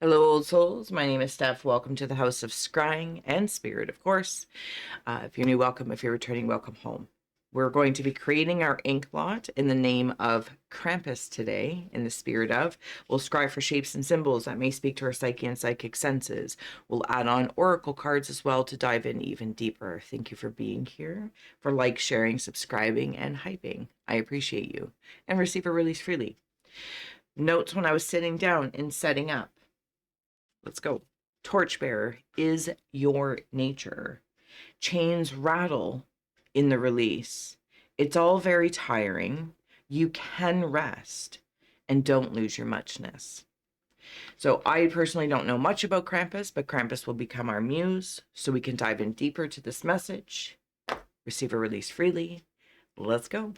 Hello, old souls. My name is Steph. Welcome to the House of Scrying and Spirit, of course. If you're new, welcome. If you're returning, welcome home. We're going to be creating our Inkblot in the name of Krampus today, in the spirit of. We'll scry for shapes and symbols that may speak to our psyche and psychic senses. We'll add on oracle cards as well to dive in even deeper. Thank you for being here, for sharing, subscribing, and hyping. I appreciate you. And receive or release freely. Notes when I was sitting down and setting up. Let's go. Torchbearer is your nature. Chains rattle in the release. It's all very tiring. You can rest and don't lose your muchness. So I personally don't know much about Krampus, but Krampus will become our muse so we can dive in deeper to this message. Receive or release freely. Let's go.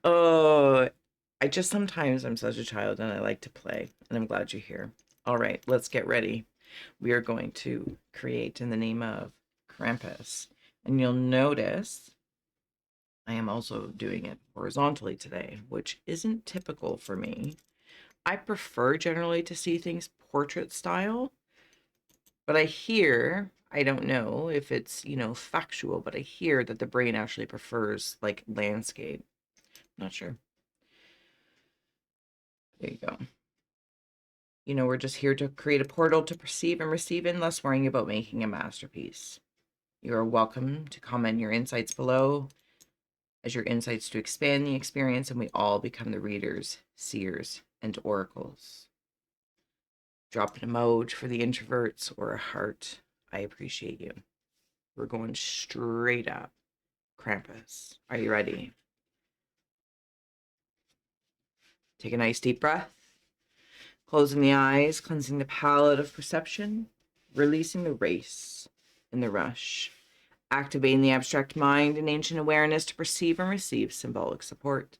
Oh, sometimes I'm such a child and I like to play, and I'm glad you're here. All right, let's get ready. We are going to create in the name of Krampus, and you'll notice I am also doing it horizontally today, which isn't typical for me. I prefer generally to see things portrait style, but I don't know if it's, factual, but I hear that the brain actually prefers like landscape. Not sure. There you go. We're just here to create a portal to perceive and receive in, less worrying about making a masterpiece. You are welcome to comment your insights below as your insights to expand the experience, and we all become the readers, seers, and oracles. Drop an emoji for the introverts or a heart. I appreciate you. We're going straight up. Krampus. Are you ready? Take a nice deep breath. Closing the eyes, cleansing the palette of perception, releasing the race and the rush, activating the abstract mind and ancient awareness to perceive and receive symbolic support.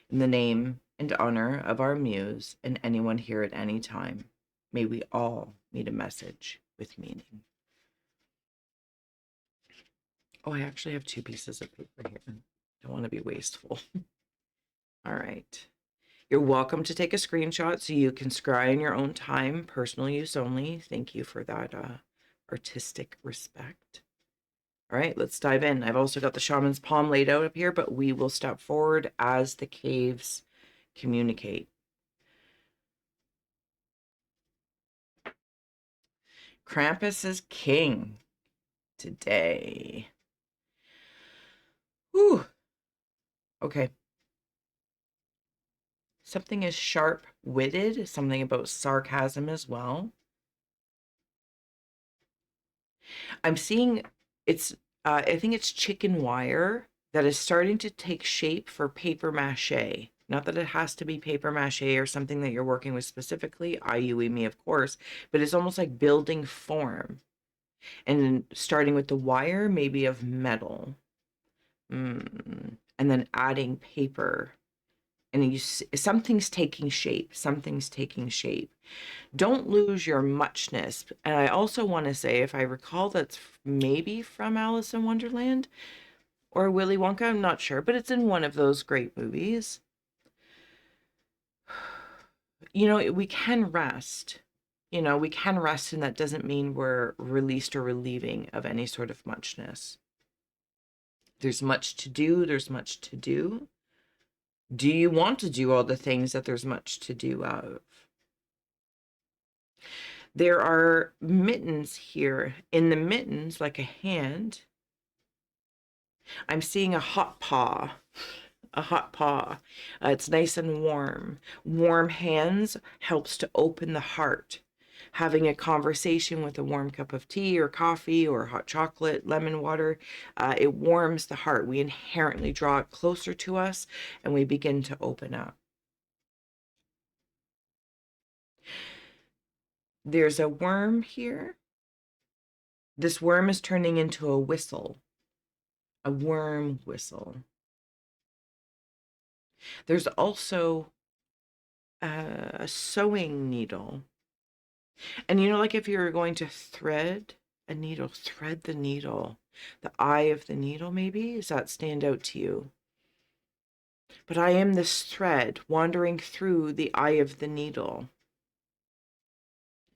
In the name and honor of our muse and anyone here at any time, may we all meet a message with meaning. Oh, I actually have 2 pieces of paper here. Don't want to be wasteful. All right. You're welcome to take a screenshot so you can scry in your own time, personal use only. Thank you for that artistic respect. All right, let's dive in. I've also got the shaman's palm laid out up here, but we will step forward as the caves communicate. Krampus is king today. Whew. Okay. Something is sharp-witted, something about sarcasm as well. I'm seeing it's, I think it's chicken wire that is starting to take shape for paper mache. Not that it has to be paper mache or something that you're working with specifically, me, of course, but it's almost like building form. And starting with the wire, maybe of metal. And then adding paper. And something's taking shape. Something's taking shape. Don't lose your muchness. And I also want to say, if I recall, that's maybe from Alice in Wonderland or Willy Wonka. I'm not sure, but it's in one of those great movies. We can rest. We can rest, and that doesn't mean we're released or relieving of any sort of muchness. There's much to do. There's much to do. Do you want to do all the things that there's much to do of? There are mittens here. In the mittens, like a hand, I'm seeing a hot paw. A hot paw. It's nice and warm. Warm hands helps to open the heart. Having a conversation with a warm cup of tea or coffee or hot chocolate, lemon water, it warms the heart. We inherently draw it closer to us and we begin to open up. There's a worm here. This worm is turning into a whistle. A worm whistle. There's also a sewing needle. And you know, like if you were going to thread a needle, thread the needle, the eye of the needle, maybe? Does that stand out to you? But I am this thread wandering through the eye of the needle.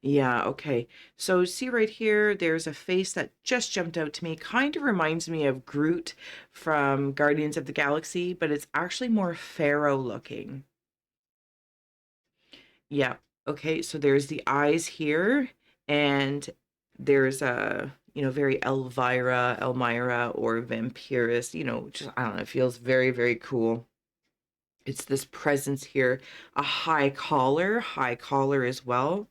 Yeah, okay. So see right here, there's a face that just jumped out to me. Kind of reminds me of Groot from Guardians of the Galaxy, but it's actually more pharaoh looking. Yeah. Okay, so there's the eyes here, and there's a, you know, very Elmira, or Vampirus, you know, just, I don't know, it feels very, very cool. It's this presence here, a high collar as well.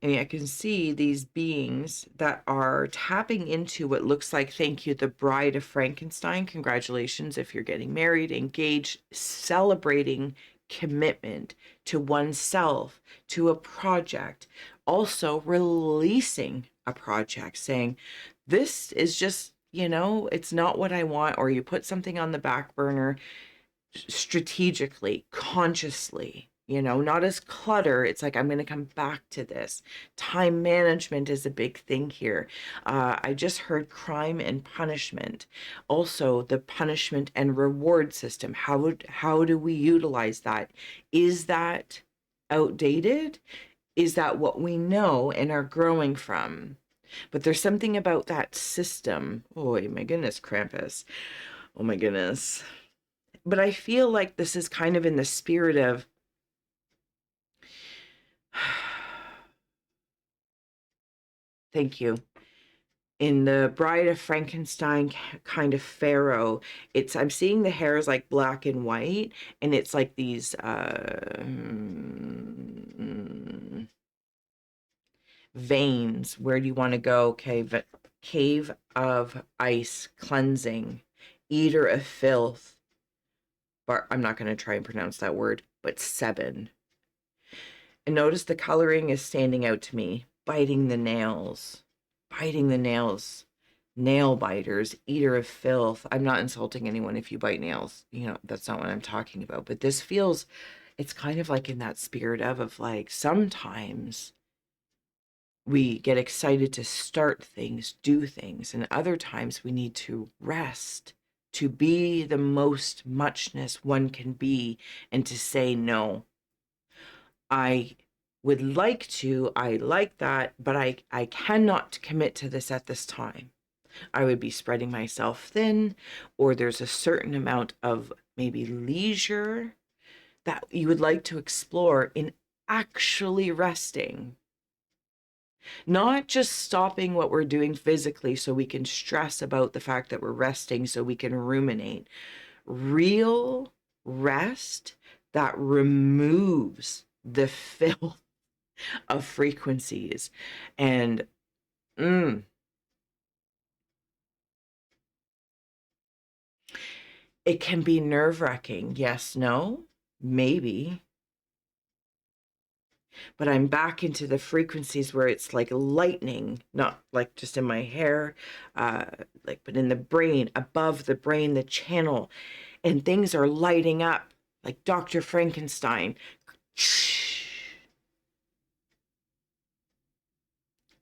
And I can see these beings that are tapping into what looks like, thank you, the Bride of Frankenstein. Congratulations if you're getting married, engaged, celebrating commitment to oneself, to a project. Also releasing a project, saying, this is just, you know, it's not what I want, or you put something on the back burner strategically, consciously, you know, not as clutter. It's like, I'm going to come back to this. Time management is a big thing here. I just heard crime and punishment. Also, the punishment and reward system. How do we utilize that? Is that outdated? Is that what we know and are growing from? But there's something about that system. Oh my goodness, Krampus. Oh my goodness. But I feel like this is kind of in the spirit of thank you. In the Bride of Frankenstein kind of pharaoh, it's, I'm seeing the hair is like black and white, and it's like these veins. Where do you want to go? Cave of ice, cleansing, eater of filth. I'm not going to try and pronounce that word, but 7. And notice the coloring is standing out to me. Biting the nails. Biting the nails. Nail biters. Eater of filth. I'm not insulting anyone if you bite nails. You know, that's not what I'm talking about. But this feels, it's kind of like in that spirit of like, sometimes we get excited to start things, do things, and other times we need to rest, to be the most muchness one can be, and to say no. I would like to, I like that, but I cannot commit to this at this time. I would be spreading myself thin, or there's a certain amount of maybe leisure that you would like to explore in actually resting. Not just stopping what we're doing physically so we can stress about the fact that we're resting so we can ruminate. Real rest that removes the filth of frequencies. And it can be nerve-wracking. Yes, no, maybe. But I'm back into the frequencies where it's like lightning, not like just in my hair, like, but in the brain, above the brain, the channel, and things are lighting up like Dr. Frankenstein.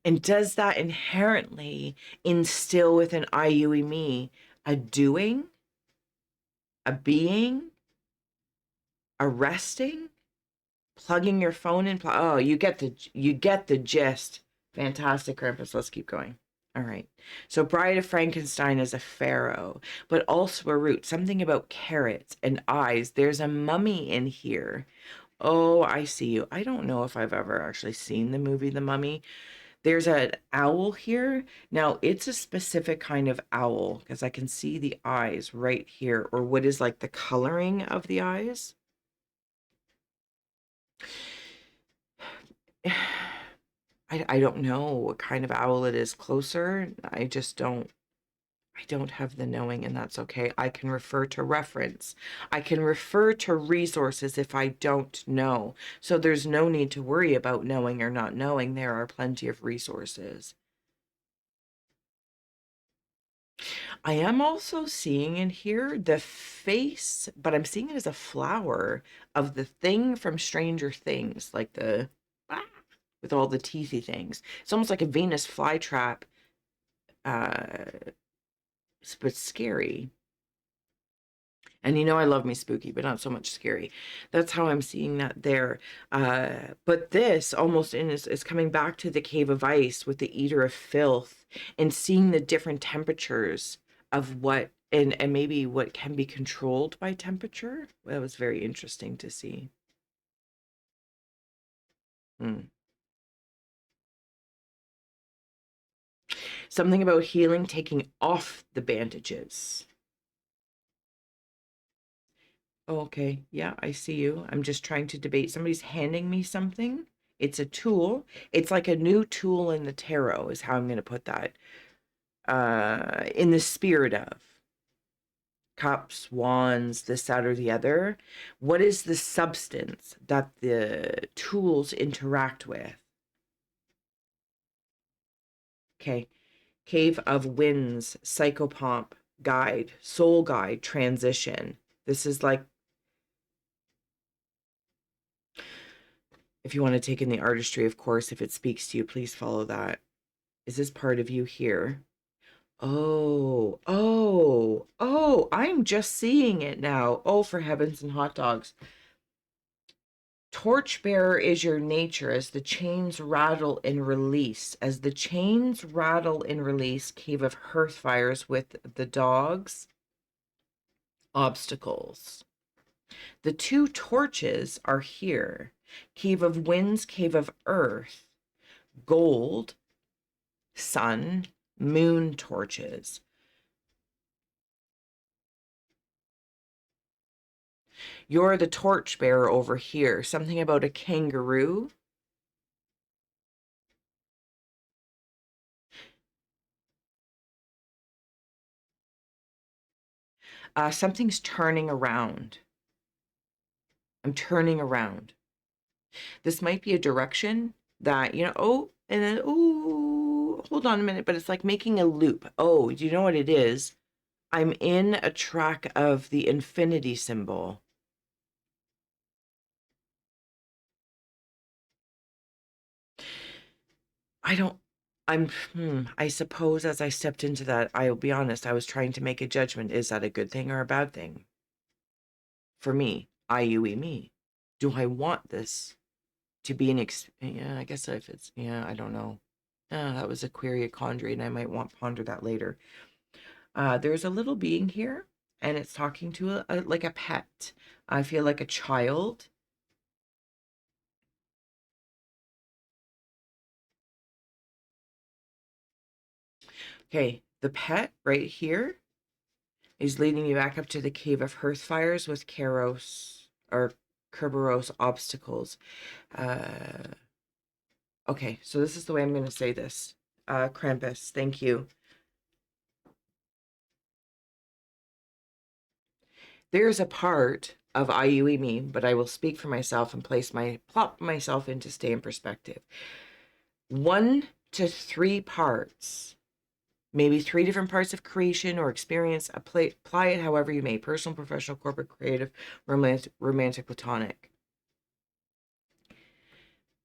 And does that inherently instill within IUE me a doing, a being, a resting, plugging your phone in? Oh, you get the gist. Fantastic, Krampus. Let's keep going. All right. So Bride of Frankenstein is a pharaoh, but also a root. Something about carrots and eyes. There's a mummy in here. Oh, I see you. I don't know if I've ever actually seen the movie The Mummy. There's an owl here. Now, it's a specific kind of owl because I can see the eyes right here, or what is like the coloring of the eyes. I don't know what kind of owl it is closer. I don't have the knowing, and that's okay. I can refer to reference. I can refer to resources if I don't know. So there's no need to worry about knowing or not knowing. There are plenty of resources. I am also seeing in here the face, but I'm seeing it as a flower of the thing from Stranger Things, like the ah, with all the teethy things. It's almost like a Venus flytrap, uh, but scary. And you know I love me spooky, but not so much scary. That's how I'm seeing that there. But this almost is coming back to the cave of ice with the eater of filth and seeing the different temperatures of what and maybe what can be controlled by temperature. That was very interesting to see. Mm. Something about healing, taking off the bandages. Oh, okay. Yeah, I see you. I'm just trying to debate. Somebody's handing me something. It's a tool. It's like a new tool in the tarot, is how I'm going to put that. In the spirit of cups, wands, this, that, or the other. What is the substance that the tools interact with? Okay. Cave of Winds, Psychopomp, Guide, Soul Guide, Transition. This is like, if you want to take in the artistry, of course, if it speaks to you, please follow that. Is this part of you here? Oh, oh, oh, I'm just seeing it now. Oh, for heavens and hot dogs. Torchbearer is your nature as the chains rattle and release. As the chains rattle and release, cave of hearth fires with the dogs, obstacles. The two torches are here. Cave of winds, cave of earth, gold, sun, moon torches. You're the torchbearer over here. Something about a kangaroo. Something's turning around. I'm turning around. This might be a direction that, oh, and then, oh, hold on a minute, but it's like making a loop. Oh, do you know what it is? I'm in a track of the infinity symbol. I don't, I suppose as I stepped into that, I'll be honest, I was trying to make a judgment. Is that a good thing or a bad thing? For me, IUE me. Do I want this to be yeah, I guess if it's, yeah, I don't know. That was a query, a quandary, and I might want to ponder that later. There's a little being here, and it's talking to like a pet. I feel like a child. Okay, the pet right here is leading me back up to the cave of hearth fires with Karos or Kerberos obstacles. Uh, okay, so this is the way I'm going to say this. Krampus, thank you. There's a part of IUE me, but I will speak for myself and plop myself into stay in perspective. 1 to 3 parts, maybe 3 different parts of creation or experience. Apply it however you may: personal, professional, corporate, creative, romantic, platonic.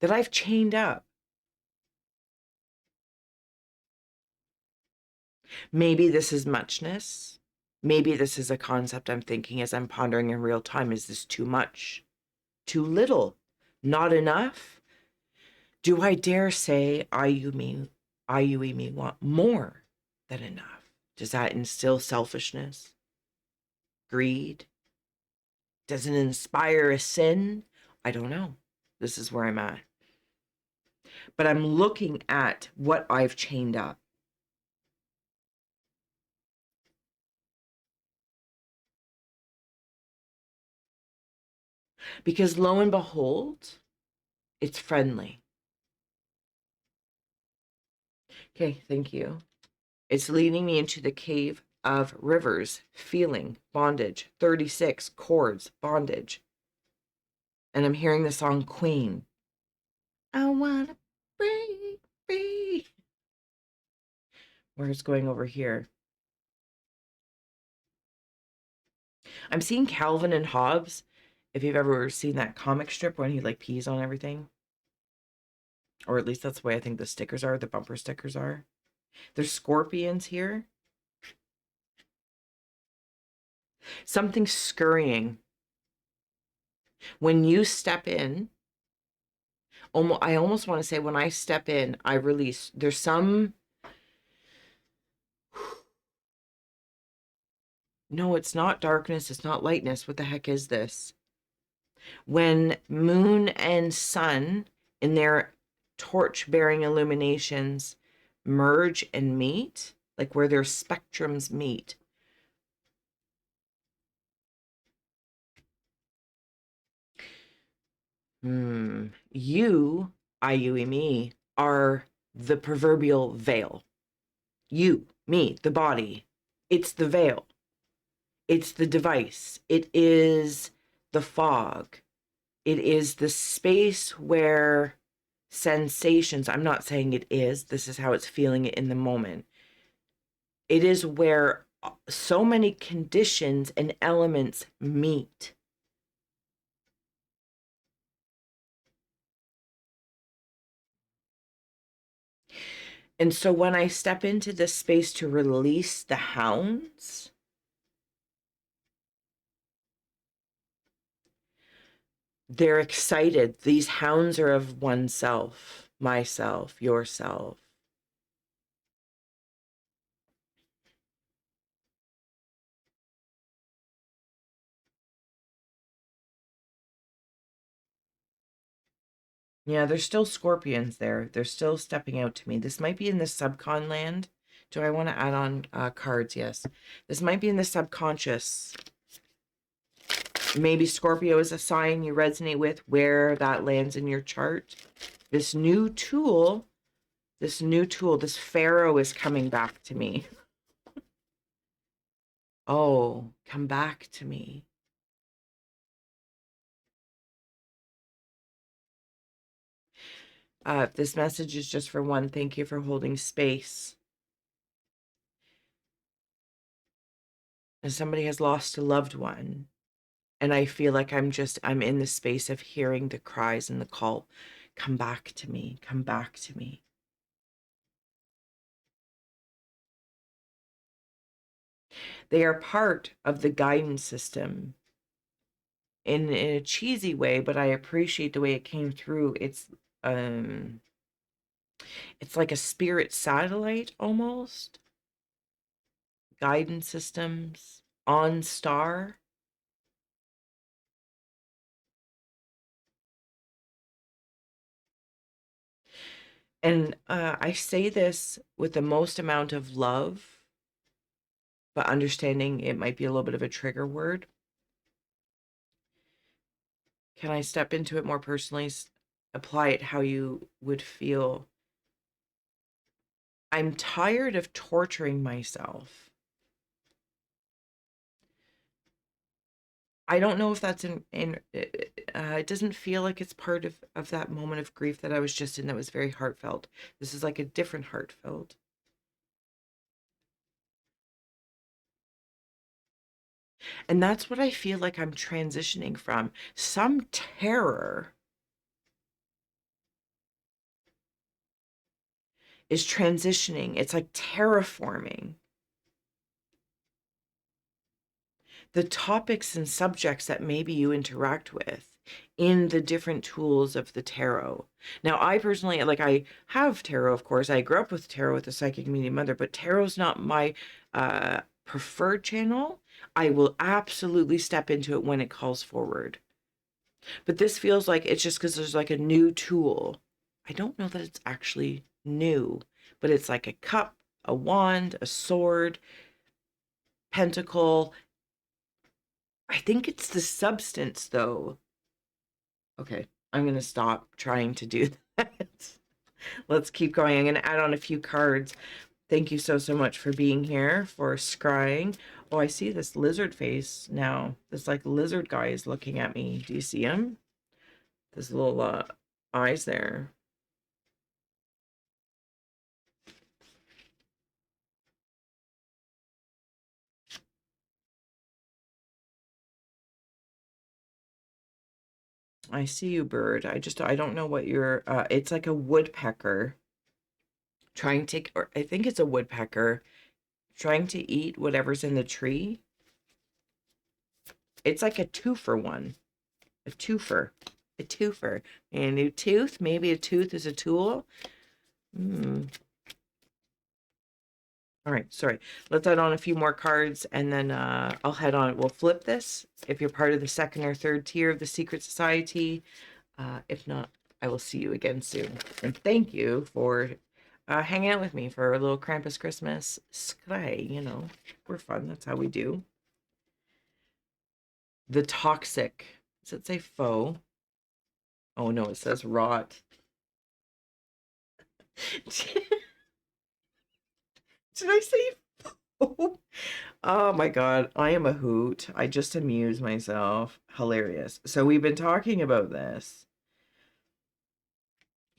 That I've chained up. Maybe this is muchness. Maybe this is a concept I'm thinking as I'm pondering in real time. Is this too much? Too little? Not enough? Do I dare say IUE me want more than enough? Does that instill selfishness? Greed? Does it inspire a sin? I don't know. This is where I'm at. But I'm looking at what I've chained up. Because lo and behold, it's friendly. Okay, thank you. It's leading me into the cave of rivers, feeling, bondage, 36, chords, bondage. And I'm hearing the song Queen. I wanna break free. Where's going over here? I'm seeing Calvin and Hobbes. If you've ever seen that comic strip when he like pees on everything, or at least that's the way I think the stickers are, the bumper stickers are. There's scorpions here. Something scurrying. When you step in, I almost want to say when I step in, I release. There's some... No, it's not darkness. It's not lightness. What the heck is this? When moon and sun in their torch-bearing illuminations merge and meet, like where their spectrums meet. You, me, are the proverbial veil. You, me, the body. It's the veil. It's the device. It is the fog. It is the space where sensations, I'm not saying it is, this is how it's feeling it in the moment. It is where so many conditions and elements meet. And so when I step into this space to release the hounds, they're excited. These hounds are of oneself, myself, yourself. Yeah, there's still scorpions there. They're still stepping out to me. This might be in the subcon land. Do I want to add on cards? Yes. This might be in the subconscious. Maybe Scorpio is a sign you resonate with, where that lands in your chart. This new tool, this pharaoh is coming back to me. Oh, come back to me. This message is just for one. Thank you for holding space. And somebody has lost a loved one. And I feel like I'm in the space of hearing the cries and the call. Come back to me. Come back to me. They are part of the guidance system in a cheesy way, but I appreciate the way it came through. It's like a spirit satellite almost. Guidance systems on star. And I say this with the most amount of love, but understanding it might be a little bit of a trigger word. Can I step into it more personally? Apply it how you would feel. I'm tired of torturing myself. I don't know if that's it doesn't feel like it's part of that moment of grief that I was just in that was very heartfelt. This is like a different heartfelt. And that's what I feel like I'm transitioning from. Some terror is transitioning. It's like terraforming the topics and subjects that maybe you interact with in the different tools of the tarot. Now, I personally, like, I have tarot, of course. I grew up with tarot with a psychic medium mother, but tarot's not my preferred channel. I will absolutely step into it when it calls forward. But this feels like it's just because there's like a new tool. I don't know that it's actually new, but it's like a cup, a wand, a sword, pentacle. I think it's the substance, though. Okay, I'm going to stop trying to do that. Let's keep going. I'm going to add on a few cards. Thank you so much for being here, for scrying. Oh, I see this lizard face now. This like lizard guy is looking at me. Do you see him? This little eyes there. I see you, bird. I don't know what you're, it's like a woodpecker trying to, or I think it's a woodpecker trying to eat whatever's in the tree. It's like a twofer one. A twofer. A twofer. And a new tooth. Maybe a tooth is a tool. All right, sorry. Let's add on a few more cards and then I'll head on. We'll flip this if you're part of the second or third tier of the Secret Society. If not, I will see you again soon. And thank you for hanging out with me for a little Krampus Christmas scry. You know, we're fun. That's how we do. The toxic. Does it say foe? Oh no, it says rot. Did I say foe? Oh my God, I am a hoot. I just amuse myself. Hilarious. So we've been talking about this.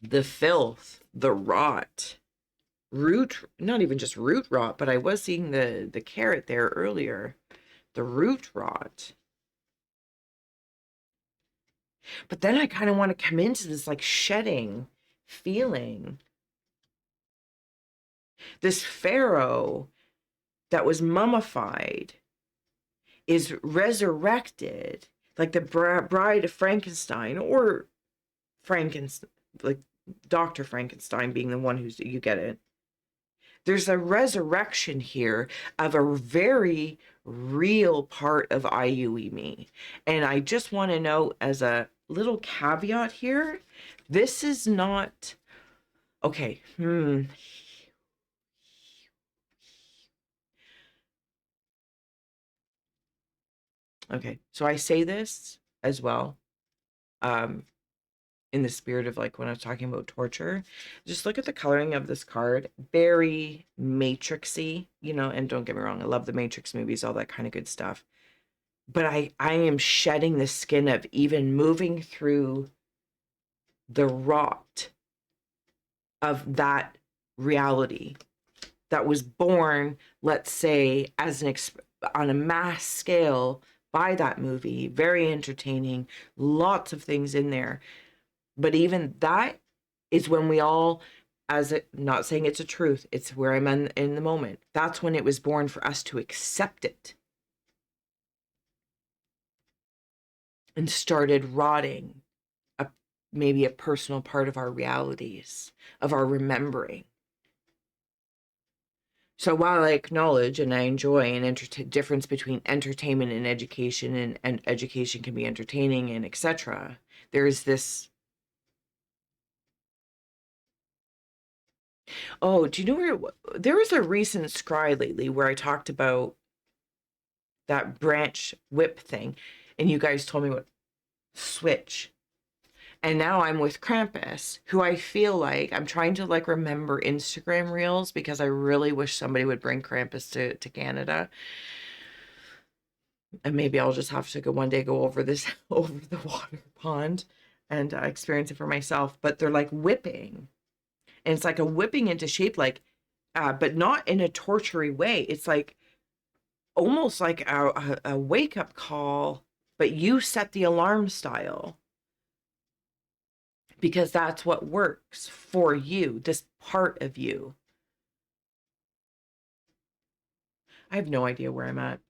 The filth, the rot, root, not even just root rot, but I was seeing the carrot there earlier. The root rot. But then I kind of want to come into this like shedding feeling. This pharaoh that was mummified is resurrected, like the bride of Frankenstein, or Frankenstein, like Dr. Frankenstein being the one who's, you get it. There's a resurrection here of a very real part of IUE me. And I just want to know, as a little caveat here, this is not, okay, Okay, so I say this as well, in the spirit of like when I was talking about torture. Just look at the coloring of this card. Very matrixy, you know, and don't get me wrong, I love the Matrix movies, all that kind of good stuff. But I am shedding the skin of even moving through the rot of that reality that was born, let's say, as an on a mass scale by that movie. Very entertaining, lots of things in there. But even that is when we all, as it, not saying it's a truth, it's where I'm in the moment. That's when it was born, for us to accept it. And started rotting maybe a personal part of our realities, of our remembering. So while I acknowledge and I enjoy an difference between entertainment and education, and education can be entertaining and etc., there's this. Oh, do you know where there was a recent scry lately where I talked about that branch whip thing, and you guys told me what switch. And now I'm with Krampus, who I feel like I'm trying to like remember Instagram reels, because I really wish somebody would bring Krampus to Canada. And maybe I'll just have to go one day, go over this over the water pond and experience it for myself. But they're like whipping, and it's like a whipping into shape, like, but not in a tortury way. It's like almost like a wake up call, but you set the alarm style, because that's what works for you, this part of you. I have no idea where I'm at.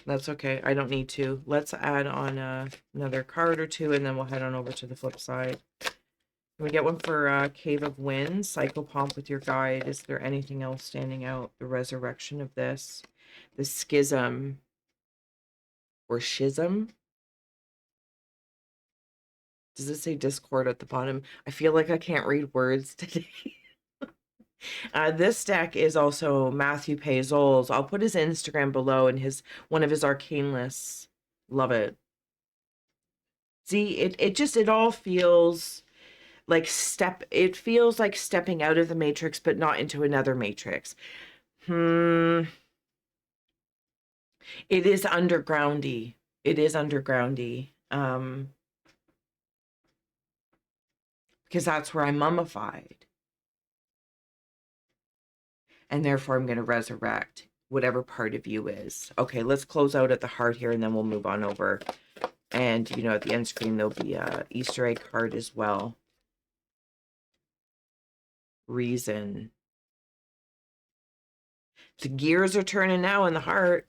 That's okay. I don't need to. Let's add on another card or two, and then we'll head on over to the flip side. Can we get one for Cave of Winds? Psychopomp with your guide. Is there anything else standing out? The resurrection of this. The schism. Or schism? Does it say Discord at the bottom? I feel like I can't read words today. This deck is also Matthew Pazzol's. I'll put his Instagram below and one of his arcane lists. Love it. See, it all feels like it feels like stepping out of the matrix, but not into another matrix. It is undergroundy. It is undergroundy. Because that's where I'm mummified. And therefore I'm going to resurrect whatever part of you is. Okay, let's close out at the heart here, and then we'll move on over. And, you know, at the end screen, there'll be a Easter egg card as well. Reason. The gears are turning now in the heart.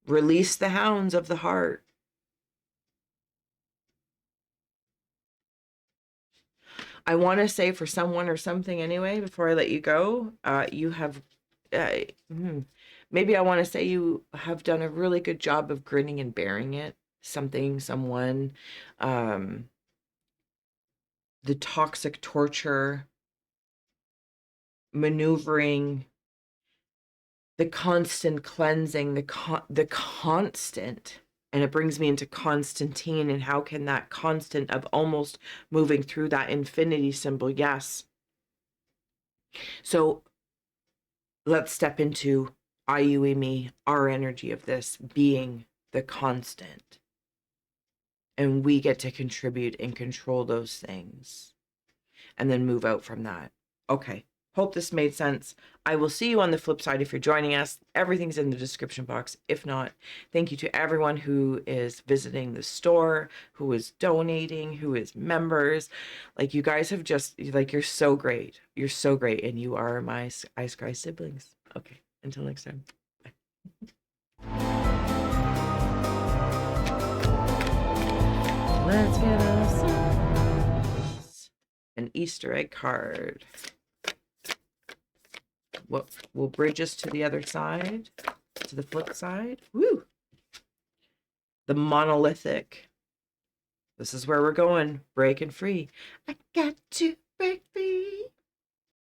Release the hounds of the heart. I want to say for someone or something anyway, before I let you go, you have, maybe I want to say you have done a really good job of grinning and bearing it. Something, someone, the toxic torture, maneuvering, the constant cleansing, the constant. And it brings me into Constantine, and how can that constant of almost moving through that infinity symbol? Yes. So let's step into I, you, and me, our energy of this being the constant. And we get to contribute and control those things. And then move out from that. Okay. Hope this made sense. I will see you on the flip side if you're joining us. Everything's in the description box. If not, thank you to everyone who is visiting the store, who is donating, who is members. Like, you guys have just, like, you're so great. You're so great. And you are my I Scry siblings. Okay. Until next time. Bye. Let's get us an Easter egg card. What will bridge us to the other side, to the flip side? Woo! The monolithic. This is where we're going. Breaking free. I got to break free.